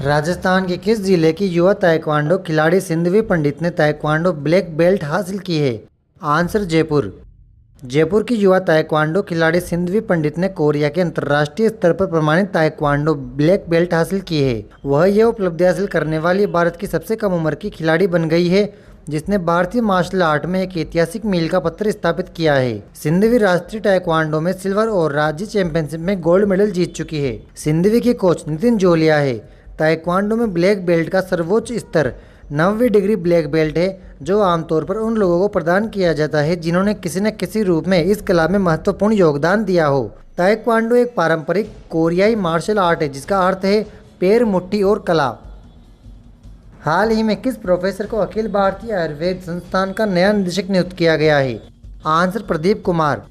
राजस्थान के किस जिले की युवा ताइक्वांडो खिलाड़ी सिंधवी पंडित ने ताइक्वांडो ब्लैक बेल्ट हासिल की है? आंसर जयपुर। जयपुर की युवा ताइक्वांडो खिलाड़ी सिंधवी पंडित ने कोरिया के अंतर्राष्ट्रीय स्तर पर प्रमाणित ताइक्वांडो ब्लैक बेल्ट हासिल की है। वह यह उपलब्धि हासिल करने वाली भारत की सबसे कम उम्र की खिलाड़ी बन गई है, जिसने भारतीय मार्शल आर्ट में एक ऐतिहासिक मील का पत्थर स्थापित किया है। सिंधवी राष्ट्रीय ताइक्वांडो में सिल्वर और राज्य चैंपियनशिप में गोल्ड मेडल जीत चुकी है। सिंधवी की कोच नितिन जोलिया है। ताइक्वांडो में ब्लैक बेल्ट का सर्वोच्च स्तर 90वीं डिग्री ब्लैक बेल्ट है, जो आमतौर पर उन लोगों को प्रदान किया जाता है जिन्होंने किसी न किसी रूप में इस कला में महत्वपूर्ण योगदान दिया हो। ताइक्वांडो एक पारंपरिक कोरियाई मार्शल आर्ट है जिसका अर्थ है पैर, मुट्ठी और कला। हाल ही में किस प्रोफेसर को अखिल भारतीय आयुर्वेद संस्थान का नया निदेशक नियुक्त किया गया है? आंसर प्रदीप कुमार।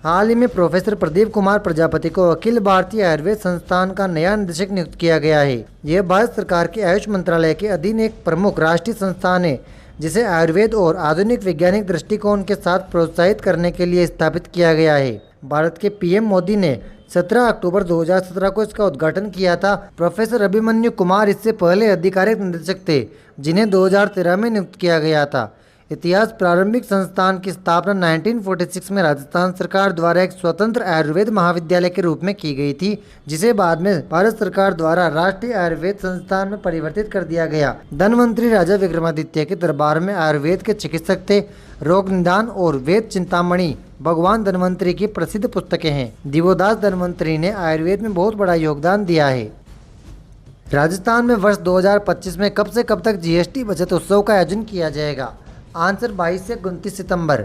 हाल ही में प्रोफेसर प्रदीप कुमार प्रजापति को अखिल भारतीय आयुर्वेद संस्थान का नया निदेशक नियुक्त किया गया है। यह भारत सरकार के आयुष मंत्रालय के अधीन एक प्रमुख राष्ट्रीय संस्थान है, जिसे आयुर्वेद और आधुनिक वैज्ञानिक दृष्टिकोण के साथ प्रोत्साहित करने के लिए स्थापित किया गया है। भारत के पीएम मोदी ने 17 अक्टूबर 2017 को इसका उद्घाटन किया था। प्रोफेसर अभिमन्यु कुमार इससे पहले आधिकारिक निदेशक थे, जिन्हें 2013 में नियुक्त किया गया था। इतिहास प्रारंभिक संस्थान की स्थापना 1946 में राजस्थान सरकार द्वारा एक स्वतंत्र आयुर्वेद महाविद्यालय के रूप में की गई थी, जिसे बाद में भारत सरकार द्वारा राष्ट्रीय आयुर्वेद संस्थान में परिवर्तित कर दिया गया। धनवंतरी राजा विक्रमादित्य के दरबार में आयुर्वेद के चिकित्सक थे। रोग निदान और वेद चिंतामणि भगवान धनवंतरी की प्रसिद्ध पुस्तकें हैं। दिवोदास धनवंतरी ने आयुर्वेद में बहुत बड़ा योगदान दिया है। राजस्थान में वर्ष 2025 में कब से कब तक जीएसटी बचत उत्सव का आयोजन किया जाएगा? आंसर 22 से 29 सितंबर।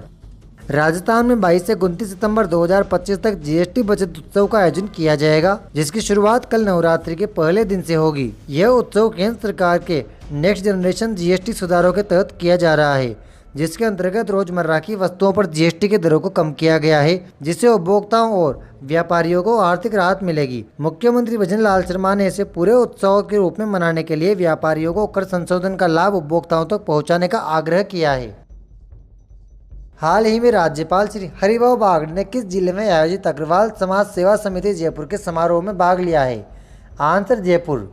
राजस्थान में 22 से 29 सितंबर 2025 तक जीएसटी बचत उत्सव का आयोजन किया जाएगा, जिसकी शुरुआत कल नवरात्रि के पहले दिन से होगी। यह उत्सव केंद्र सरकार के नेक्स्ट जनरेशन जीएसटी सुधारों के तहत किया जा रहा है, जिसके अंतर्गत रोजमर्रा की वस्तुओं पर जीएसटी की दरों को कम किया गया है, जिससे उपभोक्ताओं और व्यापारियों को आर्थिक राहत मिलेगी। मुख्यमंत्री भजन लाल शर्मा ने इसे पूरे उत्सव के रूप में मनाने के लिए व्यापारियों को कर संशोधन का लाभ उपभोक्ताओं तक पहुंचाने का आग्रह किया है। हाल ही में राज्यपाल श्री हरिभाऊ बागड़े ने किस जिले में आयोजित अग्रवाल समाज सेवा समिति जयपुर के समारोह में भाग लिया है? आंसर जयपुर।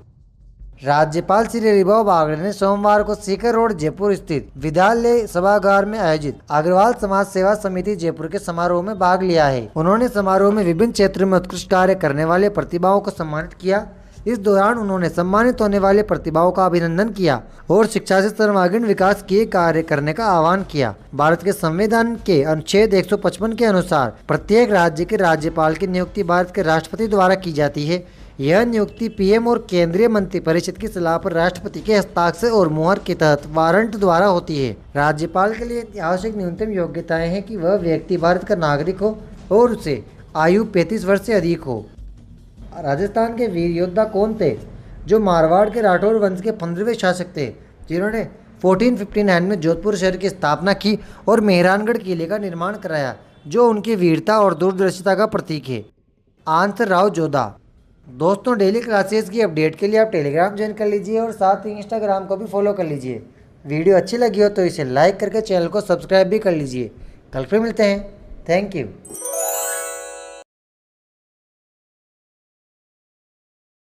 राज्यपाल श्री हरिभाऊ बागड़े ने सोमवार को सीकर रोड जयपुर स्थित विद्यालय सभागार में आयोजित अग्रवाल समाज सेवा समिति जयपुर के समारोह में भाग लिया है। उन्होंने समारोह में विभिन्न क्षेत्रों में उत्कृष्ट कार्य करने वाले प्रतिभाओं को सम्मानित किया। इस दौरान उन्होंने सम्मानित होने वाले प्रतिभाओं का अभिनंदन किया और शिक्षा से सर्वांगीण विकास के कार्य करने का आह्वान किया। भारत के संविधान के अनुच्छेद 155 के अनुसार प्रत्येक राज्य के राज्यपाल की नियुक्ति भारत के राष्ट्रपति द्वारा की जाती है। यह नियुक्ति पीएम और केंद्रीय मंत्रिपरिषद की सलाह पर राष्ट्रपति के हस्ताक्षर और मुहर के तहत वारंट द्वारा होती है। राज्यपाल के लिए आवश्यक न्यूनतम योग्यताएं हैं कि वह व्यक्ति भारत का नागरिक हो और उसे आयु 35 वर्ष से अधिक हो। राजस्थान के वीर योद्धा कौन थे जो मारवाड़ के राठौर वंश के 15वें शासक थे, जिन्होंने 1459 में जोधपुर शहर की स्थापना की और मेहरानगढ़ किले का निर्माण कराया, जो उनकी वीरता और दूरदर्शिता का प्रतीक है? आंसर राव जोधा। दोस्तों, डेली क्लासेस की अपडेट के लिए आप टेलीग्राम ज्वाइन कर लीजिए और साथ ही इंस्टाग्राम को भी फॉलो कर लीजिए। वीडियो अच्छी लगी हो तो इसे लाइक करके चैनल को सब्सक्राइब भी कर लीजिए। कल फिर मिलते हैं। Thank you.